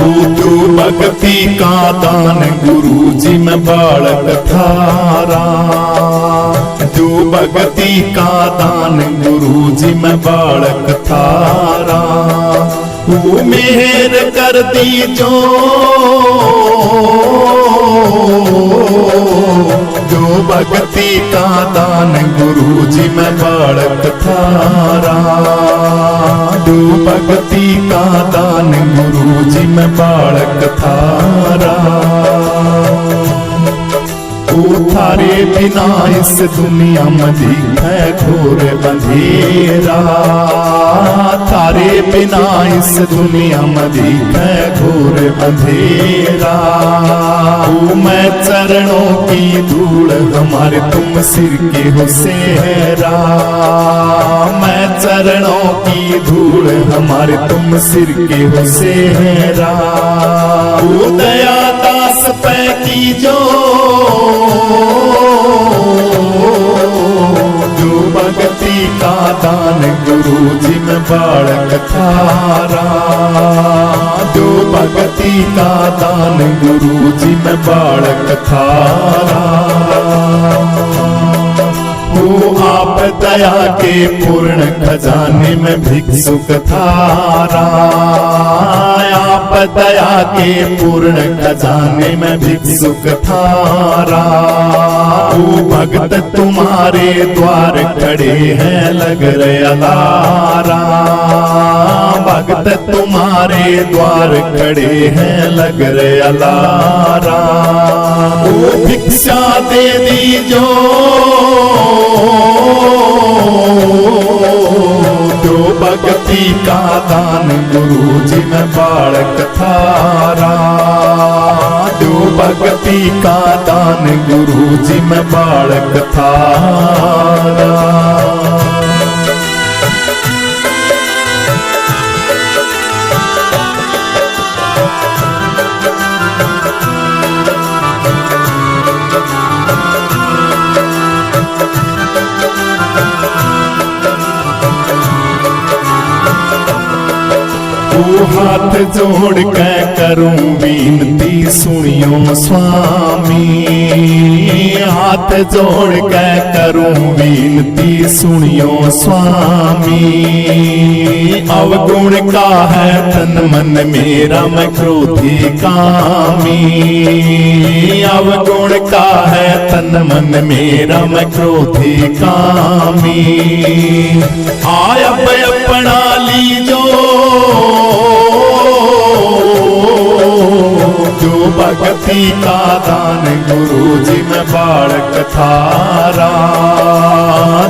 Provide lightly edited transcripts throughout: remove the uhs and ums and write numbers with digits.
जो भक्ति का दान गुरु जी में बालक थारा, जो भक्ति का दान गुरु जी में बालक थारा, वो मेहर कर दी जो भक्ति का दान गुरु जी में बालक थारा, जो भक्ति का दान गुरु जी में बालक थारा। वो थारे बिना इस दुनिया में दिखे घोर अंधेरा, थारे बिना इस दुनिया में दिखे घोर अंधेरा। वो मैं चरणों की धूल हमारे तुम सिर के हो सेहरा, मैं चरणों की धूल हमारे तुम सिर के हो सेहरा। वो दया दास पे की जो भक्ति का दान गुरु जी में बालक थारा, जो भक्ति का दान गुरु जी में बालक थारा। वो आप दया के पूर्ण खजाने में भिक्षुक थारा, आप दया के पूर्ण खजाने में भिक्षुक थारा। वो भक्त तुम्हारे द्वार खड़े हैं लग रहे लारा, भक्त तुम्हारे द्वार खड़े हैं लग रहे लारा। वो भिक्षा दे दीजो जो भक्ति का दान गुरु जी में बालक थारा, जो भक्ति का दान गुरु जी में बालक थारा। हाथ जोड़ के करूं विनती सुनियो स्वामी, हाथ जोड़ के करूं विनती सुनियो स्वामी। अवगुण का है तन मन मेरा मैं क्रोधी कामी, अवगुण का है तन मन मेरा मैं क्रोधी कामी। आय अपना लीजो जो भक्ति का दान गुरु जी में बालक थारा,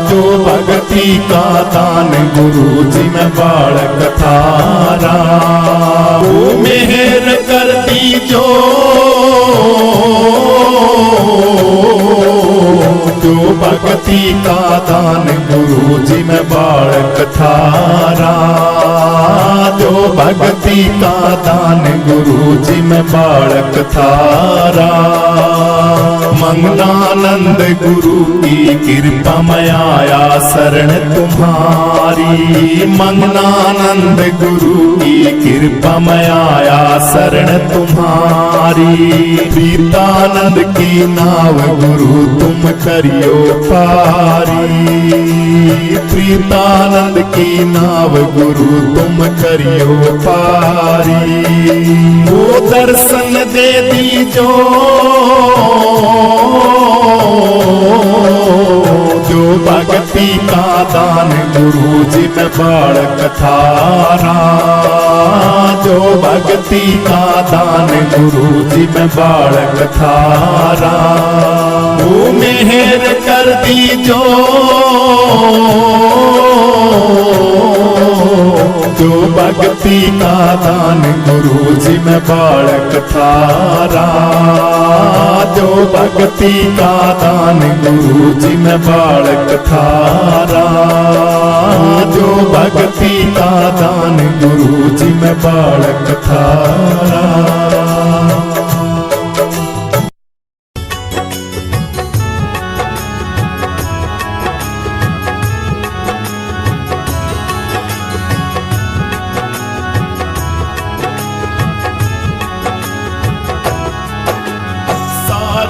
जो भक्ति का दान गुरु जी में बालक थारा। वो मेहर कर दी जो भक्ति का दान गुरु जी में बालक थारा, जो भक्ति का दान गुरु जी में बालक थारा। मंगलानंद गुरु की कृपा में आया शरण तुम्हारी, मंगलानंद गुरु की कृपा में आया शरण तुम्हारी। प्रीतानंद की नाव गुरु तुम करियो पारी, प्रीतानंद की नाव गुरु तुम करियो पारी। वो दर्शन दे दीजो जो भक्ति का दान गुरु जी में बालक थारा, जो भक्ति का दान गुरु जी में बालक थारा। वो मेहर कर दीजो जो भक्ति का दान गुरु जी में बालक थारा, जो भक्ति का दान गुरु जी में बालक थारा, जो भक्ति का दान गुरु जी में बालक थारा।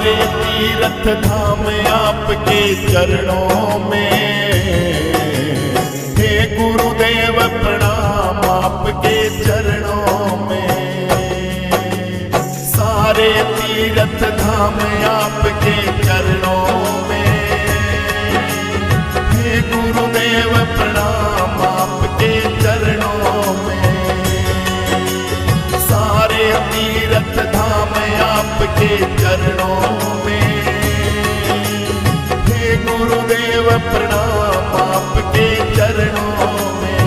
सारे तीर्थ धाम आपके चरणों में, हे गुरुदेव प्रणाम आपके चरणों में। सारे तीर्थ धाम आपके चरणों में, हे गुरुदेव प्रणाम आपके चरणों में। सारे तीर्थ धाम आपके चरणों में, हे गुरुदेव प्रणाम आपके चरणों में।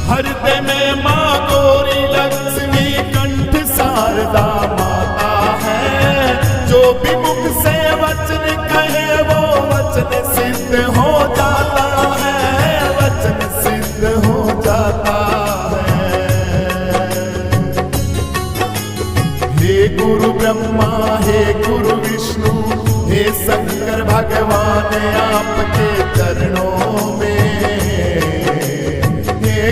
हृदय में माँ गौरी लक्ष्मी कंठ शारदा माता है। जो भी मुख से वचन कहे वो वचन सिद्ध हो जाता है, वचन सिद्ध हो जाता है। हे गुरु ब्रह्मा हे गुरु विष्णु हे शंकर भगवान आपके चरणों में,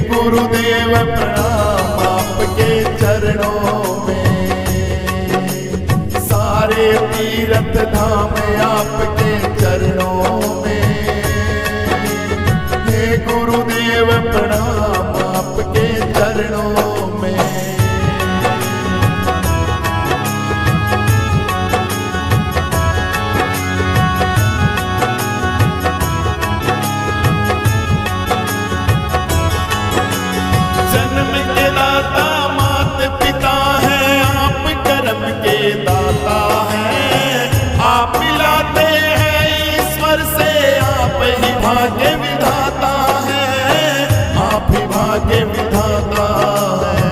गुरुदेव प्रणाम आपके चरणों में। सारे तीर्थ धाम आपके चरणों में, हे गुरुदेव प्रणाम आपके चरणों में। दाता है आप मिलाते हैं ईश्वर से, आप ही भाग्य विधाता है, आप ही भाग्य विधाता है।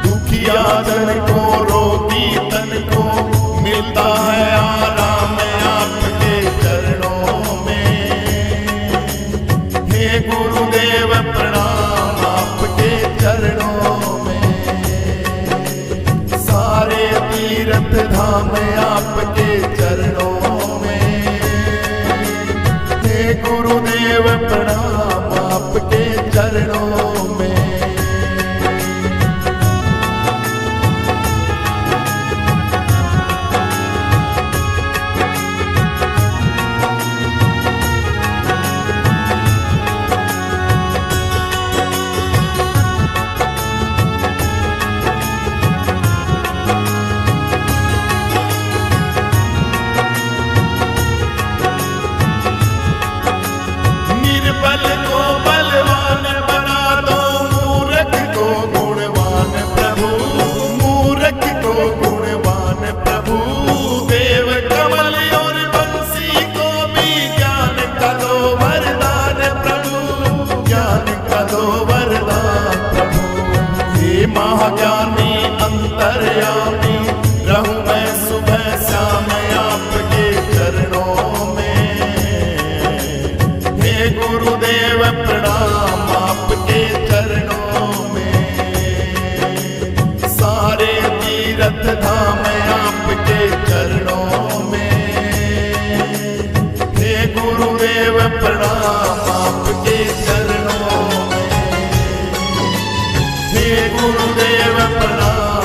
दुखिया जन को रोगी तन को मिलता है आराम आपके चरणों में, हे गुरुदेव प्रणाम आपके चरणों में। तीर्थ धाम आपके चरणों में, हे गुरुदेव प्रणाम आपके चरणों में। बल को बलवान बना दो, मूर्ख को गुणवान प्रभु, मूर्ख को गुणवान प्रभु। देव कमल और बंसी को भी ज्ञान का दो वरदान प्रभु, ज्ञान का दो वरदान प्रभु। हे महाज्ञानी अंतर्यामी रहूं मैं सुबह शाम आपके चरणों में, गुरुदेव प्रणाम आपके चरणों में। सारे तीर्थ धाम आपके चरणों में, हे गुरुदेव प्रणाम आपके चरणों में, हे गुरुदेव प्रणाम